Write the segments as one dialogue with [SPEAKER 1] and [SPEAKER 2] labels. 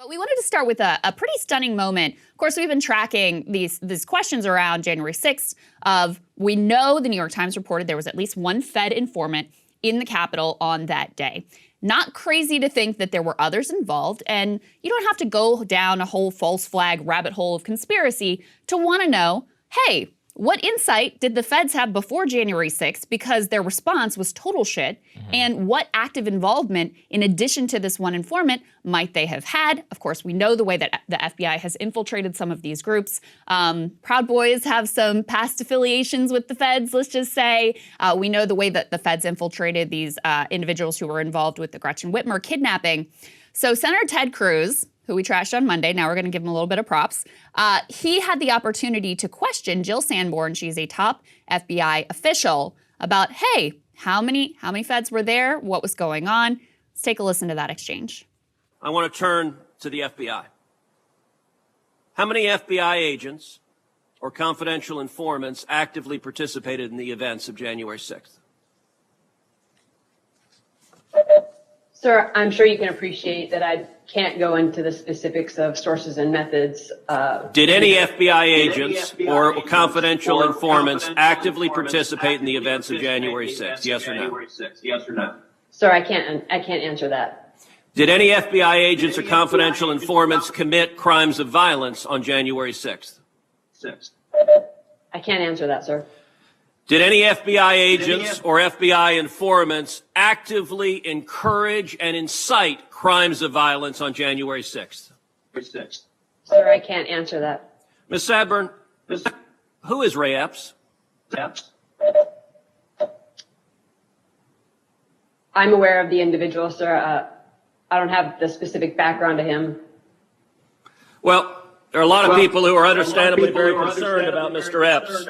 [SPEAKER 1] But we wanted to start with a pretty stunning moment. Of course, we've been tracking these questions around January 6th of, we know the New York Times reported there was at least one Fed informant in the Capitol on that day. Not crazy to think that there were others involved, and you don't have to go down a whole false flag rabbit hole of conspiracy to want to know, hey, what insight did the feds have before January 6th, because their response was total shit, and what active involvement, in addition to this one informant, might they have had? Of course, we know the way that the FBI has infiltrated some of these groups. Proud Boys have some past affiliations with the feds, let's just say. We know the way that the feds infiltrated these individuals who were involved with the Gretchen Whitmer kidnapping. So Senator Ted Cruz, who we trashed on Monday, now we're going to give him a little bit of props. He had the opportunity to question Jill Sanborn, she's a top FBI official, about, hey, how many feds were there? What was going on? Let's take a listen to that exchange.
[SPEAKER 2] I want to turn to the FBI. How many FBI agents or confidential informants actively participated in the events of January 6th?
[SPEAKER 3] Sir, I'm sure you can appreciate that I can't go into the specifics of sources and methods.
[SPEAKER 2] Did any FBI agents or confidential informants actively participate in the events of January 6th? Yes or no?
[SPEAKER 3] Sir, I can't answer that.
[SPEAKER 2] Did any FBI agents or confidential informants commit crimes of violence on January 6th?
[SPEAKER 3] I can't answer that, sir.
[SPEAKER 2] Did any FBI agents or FBI informants actively encourage and incite crimes of violence on January 6th?
[SPEAKER 3] Sir, I can't answer that.
[SPEAKER 2] Ms. Sadburn, who is Ray Epps?
[SPEAKER 3] I'm aware of the individual, sir. I don't have the specific background to him.
[SPEAKER 2] Well, there are a lot of people who are understandably very concerned about Mr. Epps.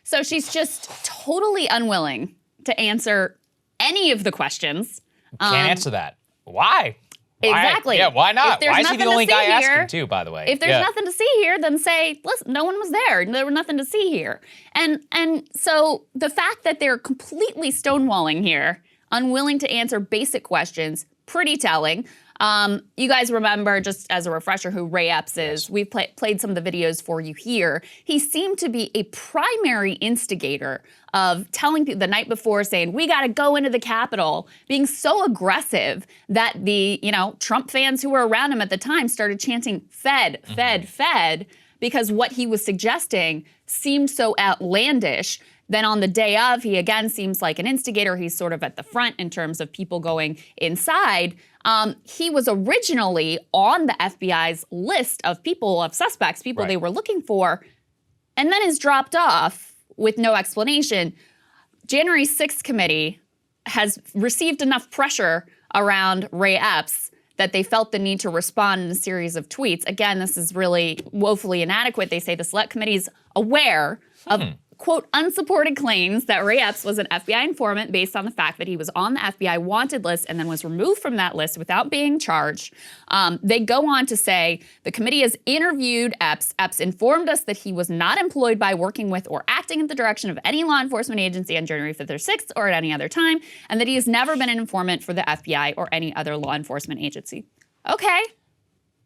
[SPEAKER 1] So she's just totally unwilling to answer any of the questions.
[SPEAKER 4] Can't answer that. Why?
[SPEAKER 1] Exactly.
[SPEAKER 4] Yeah, why not? Why is he the only guy
[SPEAKER 1] here,
[SPEAKER 4] asking too, by the way?
[SPEAKER 1] If there's nothing to see here, then say, listen, no one was there. There was nothing to see here. And so the fact that they're completely stonewalling here, unwilling to answer basic questions, pretty telling. You guys remember, just as a refresher, who Ray Epps is. We've played some of the videos for you here. He seemed to be a primary instigator of telling people the night before, saying, we got to go into the Capitol, being so aggressive that the, Trump fans who were around him at the time started chanting, Fed, Fed, Fed, because what he was suggesting seemed so outlandish. Then on the day of, he again seems like an instigator. He's sort of at the front in terms of people going inside. He was originally on the FBI's list of suspects, people they were looking for, and then is dropped off with no explanation. January 6th committee has received enough pressure around Ray Epps that they felt the need to respond in a series of tweets. Again, this is really woefully inadequate. They say the select committee is aware of quote, unsupported claims that Ray Epps was an FBI informant based on the fact that he was on the FBI wanted list and then was removed from that list without being charged. They go on to say, the committee has interviewed Epps. Epps informed us that he was not employed by, working with, or acting in the direction of any law enforcement agency on January 5th or 6th or at any other time, and that he has never been an informant for the FBI or any other law enforcement agency. Okay.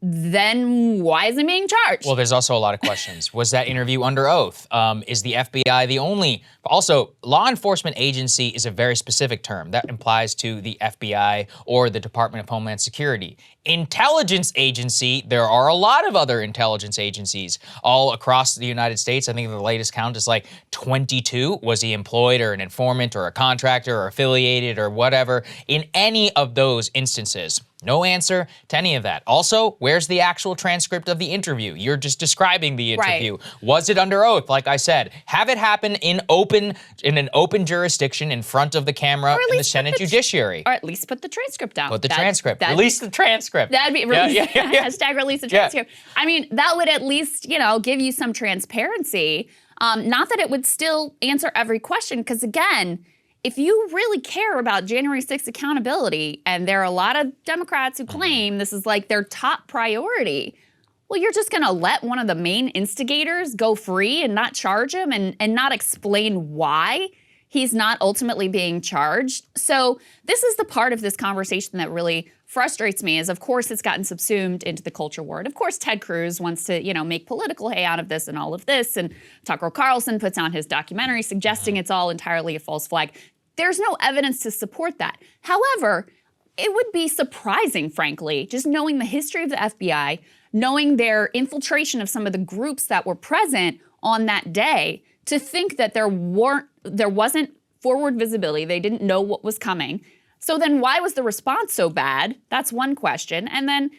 [SPEAKER 1] Then why is he being charged?
[SPEAKER 4] Well, there's also a lot of questions. Was that interview under oath? Is the FBI the only? Also, law enforcement agency is a very specific term that applies to the FBI or the Department of Homeland Security. Intelligence agency, there are a lot of other intelligence agencies all across the United States. I think the latest count is like 22. Was he employed or an informant or a contractor or affiliated or whatever in any of those instances? No answer to any of that. Also, where's the actual transcript of the interview? You're just describing the interview. Right. Was it under oath? Like I said, have it happen in an open jurisdiction in front of the camera in the Senate Judiciary.
[SPEAKER 1] Or at least put the transcript down.
[SPEAKER 4] Put the transcript. Release the transcript.
[SPEAKER 1] That'd be hashtag release the transcript. I mean, that would at least, give you some transparency. Not that it would still answer every question, because again, if you really care about January 6th accountability, and there are a lot of Democrats who claim this is like their top priority, well, you're just gonna let one of the main instigators go free and not charge him and not explain why he's not ultimately being charged. So this is the part of this conversation that really frustrates me is, of course, it's gotten subsumed into the culture war. And of course, Ted Cruz wants to, make political hay out of this and all of this. And Tucker Carlson puts out his documentary suggesting it's all entirely a false flag. There's no evidence to support that. However, it would be surprising, frankly, just knowing the history of the FBI, knowing their infiltration of some of the groups that were present on that day, to think that there wasn't forward visibility. They didn't know what was coming. So then why was the response so bad? That's one question. And then,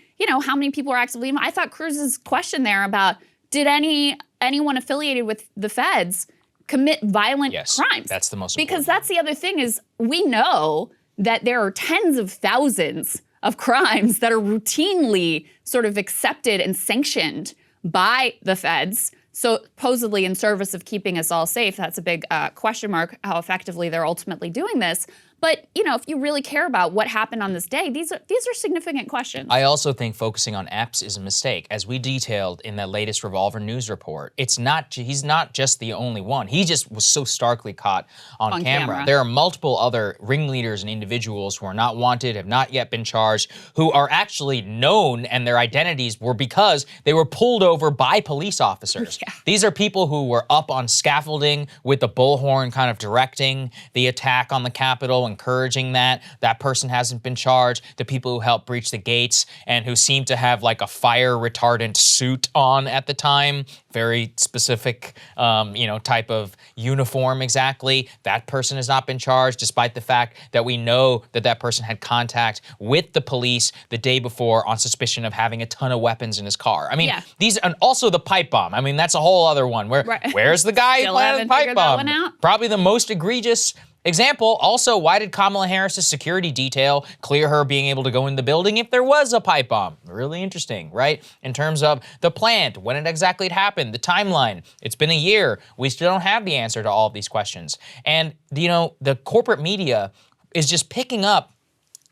[SPEAKER 1] how many people are actively, I thought Cruz's question there about, did anyone affiliated with the feds commit violent crimes?
[SPEAKER 4] That's the most
[SPEAKER 1] important. Because
[SPEAKER 4] important.
[SPEAKER 1] that's the other thing is, we know that there are tens of thousands of crimes that are routinely sort of accepted and sanctioned by the feds, supposedly in service of keeping us all safe. That's a big question mark, how effectively they're ultimately doing this. But, if you really care about what happened on this day, these are significant questions.
[SPEAKER 4] I also think focusing on Epps is a mistake. As we detailed in that latest Revolver News report, he's not just the only one. He just was so starkly caught on camera. There are multiple other ringleaders and individuals who are not wanted, have not yet been charged, who are actually known, and their identities were because they were pulled over by police officers. Yeah. These are people who were up on scaffolding with the bullhorn kind of directing the attack on the Capitol, encouraging that. That person hasn't been charged. The people who helped breach the gates and who seem to have like a fire retardant suit on at the time, very specific, type of uniform exactly. That person has not been charged, despite the fact that we know that that person had contact with the police the day before on suspicion of having a ton of weapons in his car. I mean, these, and also the pipe bomb. I mean, that's a whole other one. Where's the guy who planted the pipe bomb? Probably the most egregious example. Also, why did Kamala Harris's security detail clear her being able to go in the building if there was a pipe bomb? Really interesting, right? In terms of the plant, when it exactly happened, the timeline. It's been a year. We still don't have the answer to all of these questions. And, the corporate media is just picking up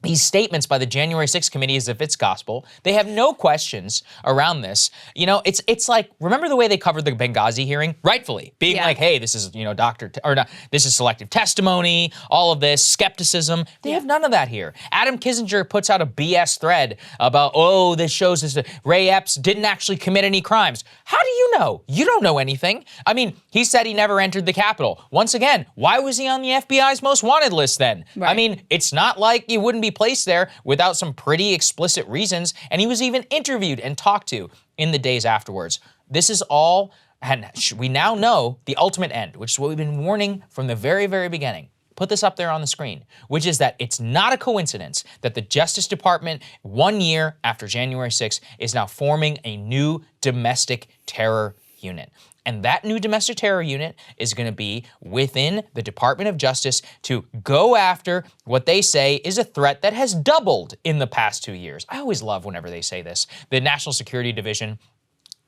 [SPEAKER 4] these statements by the January 6th committee as if it's gospel. They have no questions around this. It's like, remember the way they covered the Benghazi hearing? Rightfully, being like, hey, this is, this is selective testimony, all of this, skepticism. They have none of that here. Adam Kinzinger puts out a BS thread about, this shows this, Ray Epps didn't actually commit any crimes. How do you know? You don't know anything. I mean, he said he never entered the Capitol. Once again, why was he on the FBI's most wanted list then? Right. I mean, it's not like you wouldn't be placed there without some pretty explicit reasons, and he was even interviewed and talked to in the days afterwards. This is all, and we now know the ultimate end, which is what we've been warning from the very, very beginning. Put this up there on the screen, which is that it's not a coincidence that the Justice Department, 1 year after January 6th, is now forming a new domestic terror unit. And that new domestic terror unit is going to be within the Department of Justice to go after what they say is a threat that has doubled in the past 2 years. I always love whenever they say this. The National Security Division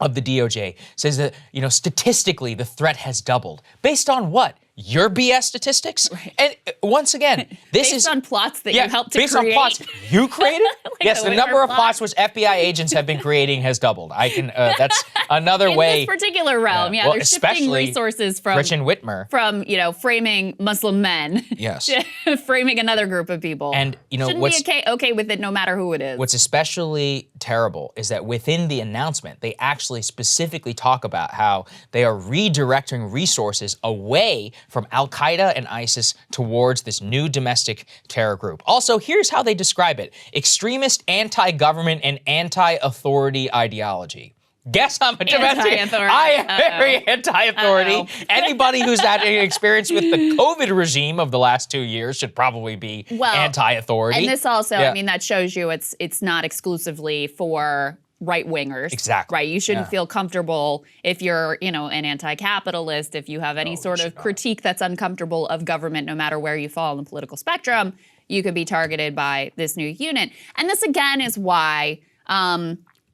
[SPEAKER 4] of the DOJ says that, statistically the threat has doubled. Based on what? Your BS statistics? Right. And once again, this is
[SPEAKER 1] based on plots that you helped to
[SPEAKER 4] based
[SPEAKER 1] create.
[SPEAKER 4] On plots you created? Yes, the number of plots which FBI agents have been creating has doubled. I can. That's another way.
[SPEAKER 1] In this particular realm, well, they're shifting resources from
[SPEAKER 4] Rich and Whitmer,
[SPEAKER 1] from framing Muslim men, to framing another group of people.
[SPEAKER 4] And
[SPEAKER 1] shouldn't be okay with it, no matter who it is.
[SPEAKER 4] What's especially terrible is that within the announcement, they actually specifically talk about how they are redirecting resources away from Al-Qaeda and ISIS towards this new domestic terror group. Also, here's how they describe it: extremist, anti-government, and anti-authority ideology. Guess how much
[SPEAKER 1] anti-authority.
[SPEAKER 4] I am very anti-authority. Anybody who's had any experience with the COVID regime of the last 2 years should probably be anti-authority.
[SPEAKER 1] And this also, that shows you it's not exclusively for right-wingers.
[SPEAKER 4] Exactly.
[SPEAKER 1] Right. You shouldn't feel comfortable if you're, an anti-capitalist, if you have any sort of critique that's uncomfortable of government, no matter where you fall on the political spectrum, you could be targeted by this new unit. And this, again, is why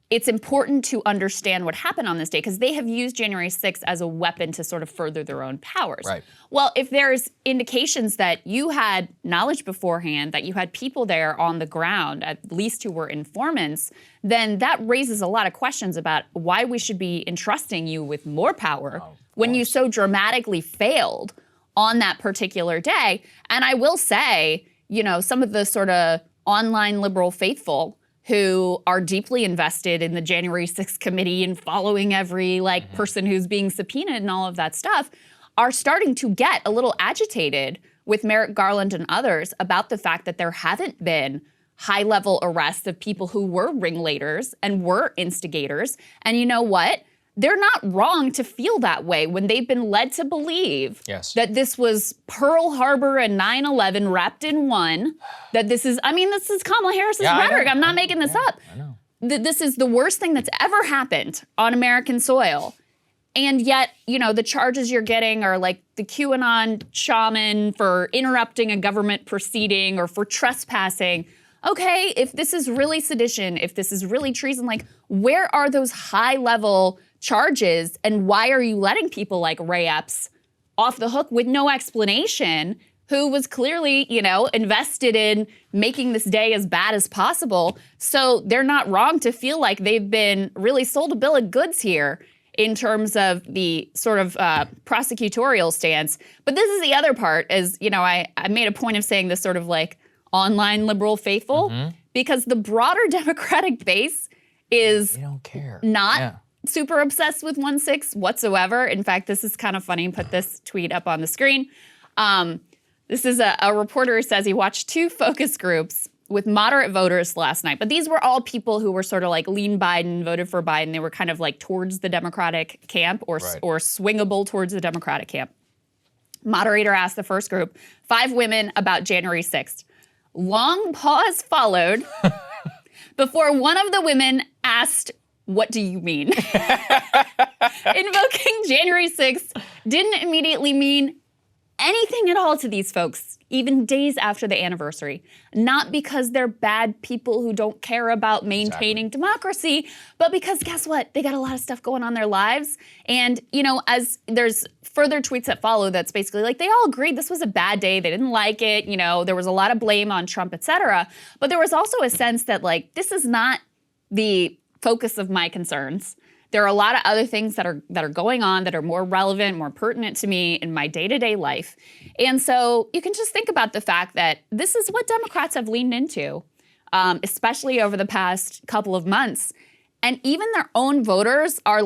[SPEAKER 1] it's important to understand what happened on this day, because they have used January 6th as a weapon to sort of further their own powers.
[SPEAKER 4] Right.
[SPEAKER 1] Well, if there's indications that you had knowledge beforehand, that you had people there on the ground, at least who were informants, then that raises a lot of questions about why we should be entrusting you with more power when you so dramatically failed on that particular day. And I will say, some of the sort of online liberal faithful who are deeply invested in the January 6th committee and following every person who's being subpoenaed and all of that stuff, are starting to get a little agitated with Merrick Garland and others about the fact that there haven't been high-level arrests of people who were ringleaders and were instigators. And you know what? They're not wrong to feel that way when they've been led to believe that this was Pearl Harbor and 9/11 wrapped in one, that this is Kamala Harris's rhetoric. I'm not making this up.
[SPEAKER 4] I know.
[SPEAKER 1] This is the worst thing that's ever happened on American soil. And yet, the charges you're getting are like the QAnon shaman for interrupting a government proceeding or for trespassing. Okay, if this is really sedition, if this is really treason, where are those high-level charges, and why are you letting people like Ray Epps off the hook with no explanation, who was clearly, invested in making this day as bad as possible? So they're not wrong to feel like they've been really sold a bill of goods here in terms of the sort of prosecutorial stance. But this is the other part, is, I made a point of saying this sort of online liberal faithful, because the broader Democratic base is
[SPEAKER 4] they don't care.
[SPEAKER 1] Not super obsessed with 1-6 whatsoever. In fact, this is kind of funny. Put this tweet up on the screen. This is a reporter who says he watched 2 focus groups with moderate voters last night. But these were all people who were sort of lean Biden, voted for Biden. They were kind of towards the Democratic camp or swingable towards the Democratic camp. Moderator asked the first group, 5 women, about January 6th. Long pause followed before one of the women asked, "What do you mean?" Invoking January 6th didn't immediately mean anything at all to these folks, even days after the anniversary. Not because they're bad people who don't care about maintaining democracy, but because guess what? They got a lot of stuff going on in their lives. And, as there's further tweets that follow, that's basically they all agreed this was a bad day. They didn't like it. There was a lot of blame on Trump, et cetera. But there was also a sense that this is not the focus of my concerns. There are a lot of other things that are going on that are more relevant, more pertinent to me in my day-to-day life. And so you can just think about the fact that this is what Democrats have leaned into, especially over the past couple of months. And even their own voters are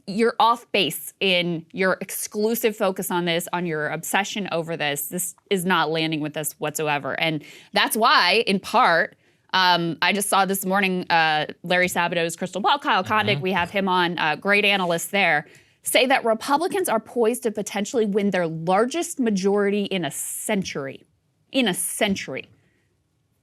[SPEAKER 1] you're off base in your exclusive focus on this, on your obsession over this. This is not landing with us whatsoever. And that's why, in part, I just saw this morning Larry Sabato's Crystal Ball, Kyle Kondik, we have him on, great analyst there, say that Republicans are poised to potentially win their largest majority in a century. In a century.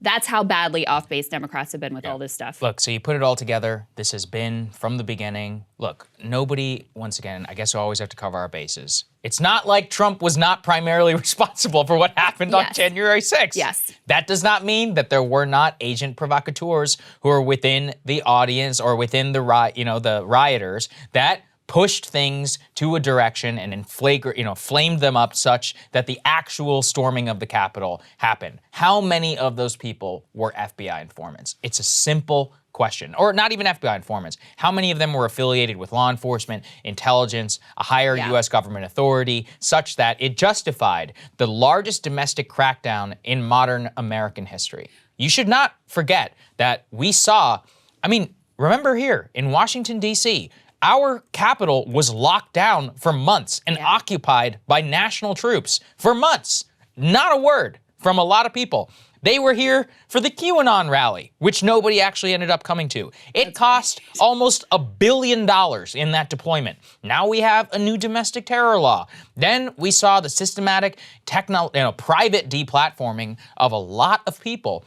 [SPEAKER 1] That's how badly off-base Democrats have been with all this stuff.
[SPEAKER 4] Look, so you put it all together. This has been from the beginning. Look, nobody, once again, I guess we always have to cover our bases. It's not like Trump was not primarily responsible for what happened on January 6th.
[SPEAKER 1] Yes.
[SPEAKER 4] That does not mean that there were not agent provocateurs who are within the audience or within the rioters that pushed things to a direction and flamed them up such that the actual storming of the Capitol happened. How many of those people were FBI informants? It's a simple question. Or not even FBI informants. How many of them were affiliated with law enforcement, intelligence, a higher U.S. government authority, such that it justified the largest domestic crackdown in modern American history? You should not forget that we saw, remember here in Washington, D.C., our Capitol was locked down for months and occupied by national troops for months. Not a word from a lot of people. They were here for the QAnon rally, which nobody actually ended up coming to. It cost almost $1 billion in that deployment. Now we have a new domestic terror law. Then we saw the systematic private deplatforming of a lot of people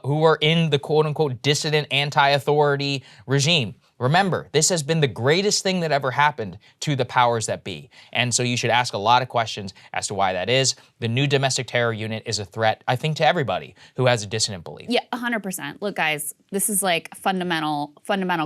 [SPEAKER 4] who were in the quote-unquote dissident anti-authority regime. Remember, this has been the greatest thing that ever happened to the powers that be. And so you should ask a lot of questions as to why that is. The new domestic terror unit is a threat, I think, to everybody who has a dissonant belief.
[SPEAKER 1] Yeah, 100%. Look, guys, this is a fundamental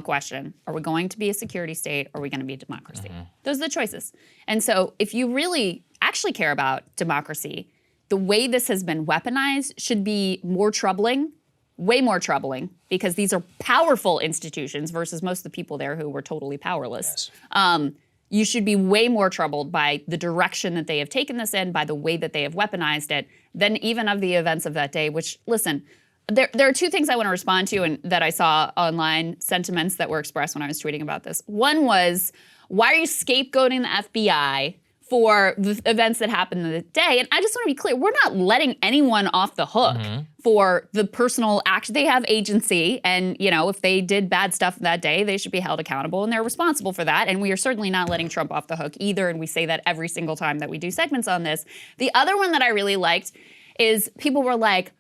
[SPEAKER 1] question. Are we going to be a security state or are we going to be a democracy? Those are the choices. And so if you really actually care about democracy, the way this has been weaponized should be more troubling, way more troubling, because these are powerful institutions versus most of the people there who were totally powerless.
[SPEAKER 4] Yes.
[SPEAKER 1] You should be way more troubled by the direction that they have taken this in, by the way that they have weaponized it, than even of the events of that day, which, listen, There are two things I want to respond to and that I saw online, sentiments that were expressed when I was tweeting about this. One was, why are you scapegoating the FBI for the events that happened in the day? And I just want to be clear, we're not letting anyone off the hook for the personal action. They have agency, and if they did bad stuff that day, they should be held accountable, and they're responsible for that. And we are certainly not letting Trump off the hook either, and we say that every single time that we do segments on this. The other one that I really liked is people were like,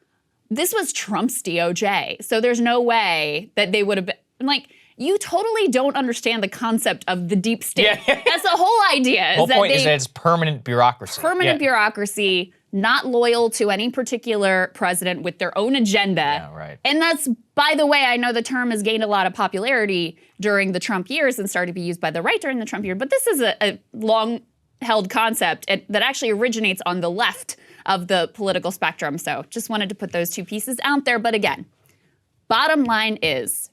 [SPEAKER 1] this was Trump's DOJ, so there's no way that they would have been. I'm like, you totally don't understand the concept of the deep state. Yeah. That's the whole idea.
[SPEAKER 4] The whole point is that it's permanent bureaucracy.
[SPEAKER 1] Permanent bureaucracy, not loyal to any particular president with their own agenda.
[SPEAKER 4] Yeah, right.
[SPEAKER 1] And that's, by the way, I know the term has gained a lot of popularity during the Trump years and started to be used by the right during the Trump years. But this is a long-held concept that actually originates on the left of the political spectrum. So just wanted to put those two pieces out there. But again, bottom line is,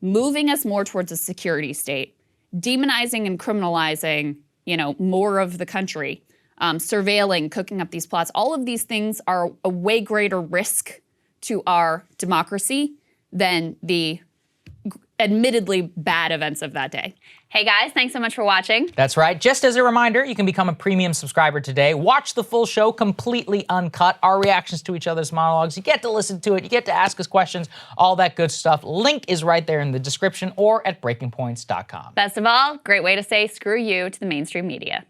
[SPEAKER 1] moving us more towards a security state, demonizing and criminalizing, more of the country, surveilling, cooking up these plots. All of these things are a way greater risk to our democracy than the admittedly bad events of that day. Hey guys, thanks so much for watching.
[SPEAKER 4] That's right. Just as a reminder, you can become a premium subscriber today. Watch the full show completely uncut, our reactions to each other's monologues. You get to listen to it. You get to ask us questions, all that good stuff. Link is right there in the description or at breakingpoints.com.
[SPEAKER 1] Best of all, great way to say screw you to the mainstream media.